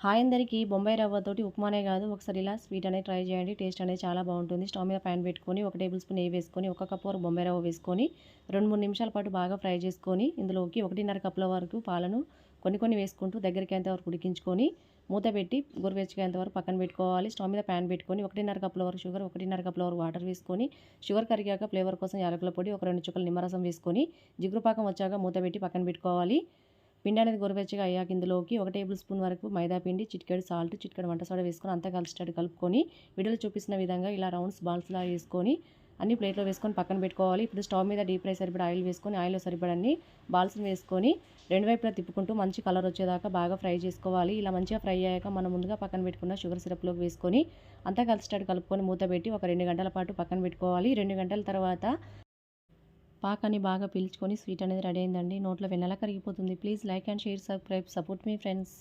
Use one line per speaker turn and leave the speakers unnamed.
Hi అందరికీ. బొంబాయి రవ్వతోటి ఉప్మానే కాదు, ఒకసారి ఇలా స్వీట్ అనేది ట్రై చేయండి. టేస్ట్ అనేది చాలా బాగుంటుంది. స్టవ్ మీద ప్యాన్ పెట్టుకొని 1 టేబుల్ స్పూన్ నెయ్యి వేసుకొని, 1 కప్ వరకు బొంబాయి రవ్వ వేసుకొని 2-3 నిమిషాల పాటు బాగా ఫ్రై చేసుకొని, ఇందులోకి 1.5 కప్పుల వరకు పాలను కొన్ని వేసుకుంటూ దగ్గరికేంత వరకు ఉడికించుకొని మూత పెట్టి గోరువెచ్చగేంత వరకు పక్కన పెట్టుకోవాలి. స్టవ్ మీద ప్యాన్ పెట్టుకొని 1.5 కప్పుల వరకు షుగర్, 1.5 కప్పుల వరకు వాటర్ వేసుకొని, షుగర్ కరిగాక ఫ్లేవర్ కోసం యాలకుల పొడి, 2 చుక్కల నిమ్మరసం వేసుకొని జిగురు పాకం వచ్చాక మూత పెట్టి పక్కన పెట్టుకోవాలి. పిండి అనేది గోరువెచ్చగా అయ్యాక ఇందులోకి 1 టేబుల్ స్పూన్ వరకు మైదా పిండి, చిటికెడు సాల్ట్, చిటికెడు వంట సోడా వేసుకొని అంతా కలిసేటట్టు కలుపుకొని వీడియోలో చూపిస్తున్న విధంగా ఇలా రౌండ్స్ బాల్స్లా వేసుకొని అన్ని ప్లేట్లో వేసుకొని పక్కన పెట్టుకోవాలి. ఇప్పుడు స్టవ్ మీద డీప్ ఫ్రై సరిపడా ఆయిల్ వేసుకొని ఆయిల్లో సరిపడన్ని బాల్స్ని వేసుకొని రెండు వైపులా తిప్పుకుంటూ మంచి కలర్ వచ్చేదాకా బాగా ఫ్రై చేసుకోవాలి. ఇలా మంచిగా ఫ్రై అయ్యాక మనం ముందుగా పక్కన పెట్టుకున్న షుగర్ సిరప్లోకి వేసుకొని అంతా కలిసేటట్టు కలుపుకొని మూత పెట్టి ఒక 2 గంటల పాటు పక్కన పెట్టుకోవాలి. 2 గంటల తర్వాత పాకాన్ని బాగా పీల్చుకొని స్వీట్ అనేది రెడీ అయిందండి. నోట్లో వెన్నెలా కరిగిపోతుంది. Please like and share, subscribe, support me friends.